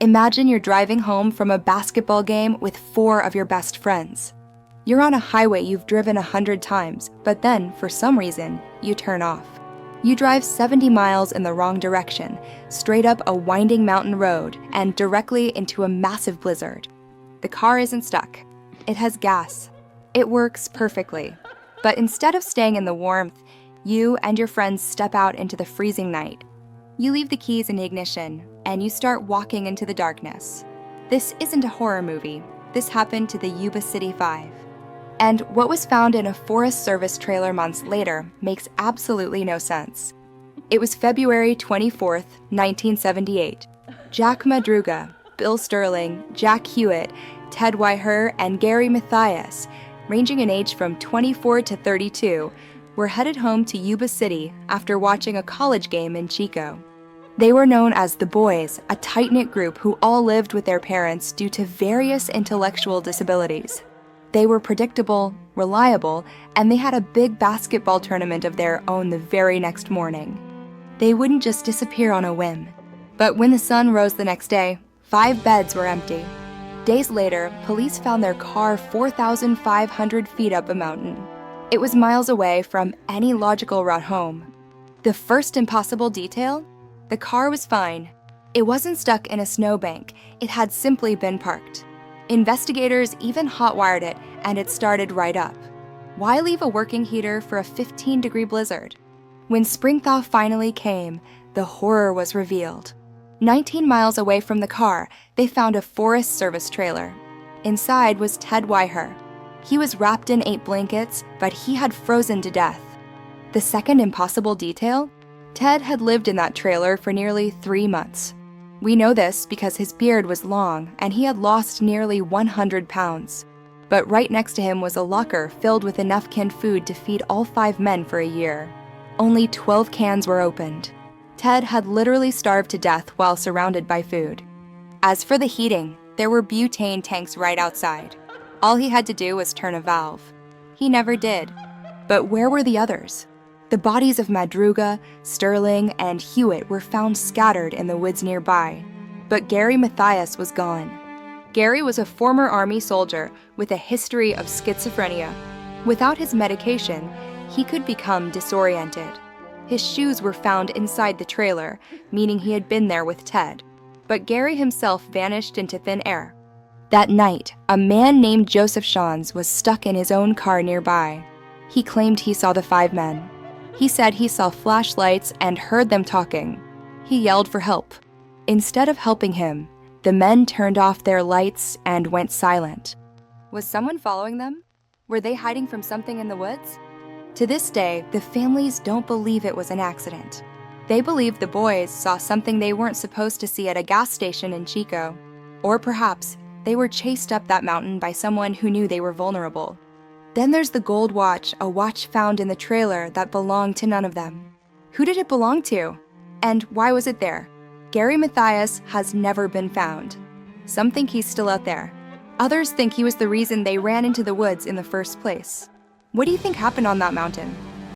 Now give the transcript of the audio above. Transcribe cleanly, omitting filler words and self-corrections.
Imagine you're driving home from a basketball game with 4 of your best friends. You're on a highway you've driven 100 times, but then, for some reason, you turn off. You drive 70 miles in the wrong direction, straight up a winding mountain road, and directly into a massive blizzard. The car isn't stuck. It has gas. It works perfectly. But instead of staying in the warmth, you and your friends step out into the freezing night. You leave the keys in the ignition, and you start walking into the darkness. This isn't a horror movie. This happened to the Yuba City Five. And what was found in a Forest Service trailer months later makes absolutely no sense. It was February 24th, 1978. Jack Madruga, Bill Sterling, Jack Hewitt, Ted Weiher, and Gary Mathias, ranging in age from 24 to 32, were headed home to Yuba City after watching a college game in Chico. They were known as the Boys, a tight-knit group who all lived with their parents due to various intellectual disabilities. They were predictable, reliable, and they had a big basketball tournament of their own the very next morning. They wouldn't just disappear on a whim. But when the sun rose the next day, 5 beds were empty. Days later, police found their car 4,500 feet up a mountain. It was miles away from any logical route home. The first impossible detail? The car was fine. It wasn't stuck in a snowbank. It had simply been parked. Investigators even hot-wired it, and it started right up. Why leave a working heater for a 15-degree blizzard? When spring thaw finally came, the horror was revealed. 19 miles away from the car, they found a Forest Service trailer. Inside was Ted Weiher. He was wrapped in 8 blankets, but he had frozen to death. The second impossible detail? Ted had lived in that trailer for nearly 3 months. We know this because his beard was long and he had lost nearly 100 pounds. But right next to him was a locker filled with enough canned food to feed all 5 men for a year. Only 12 cans were opened. Ted had literally starved to death while surrounded by food. As for the heating, there were butane tanks right outside. All he had to do was turn a valve. He never did. But where were the others? The bodies of Madruga, Sterling, and Hewitt were found scattered in the woods nearby. But Gary Mathias was gone. Gary was a former Army soldier with a history of schizophrenia. Without his medication, he could become disoriented. His shoes were found inside the trailer, meaning he had been there with Ted. But Gary himself vanished into thin air. That night, a man named Joseph Shans was stuck in his own car nearby. He claimed he saw the 5 men. He said he saw flashlights and heard them talking. He yelled for help. Instead of helping him, the men turned off their lights and went silent. Was someone following them? Were they hiding from something in the woods? To this day, the families don't believe it was an accident. They believe the boys saw something they weren't supposed to see at a gas station in Chico. Or perhaps they were chased up that mountain by someone who knew they were vulnerable. Then there's the gold watch, a watch found in the trailer that belonged to none of them. Who did it belong to? And why was it there? Gary Mathias has never been found. Some think he's still out there. Others think he was the reason they ran into the woods in the first place. What do you think happened on that mountain?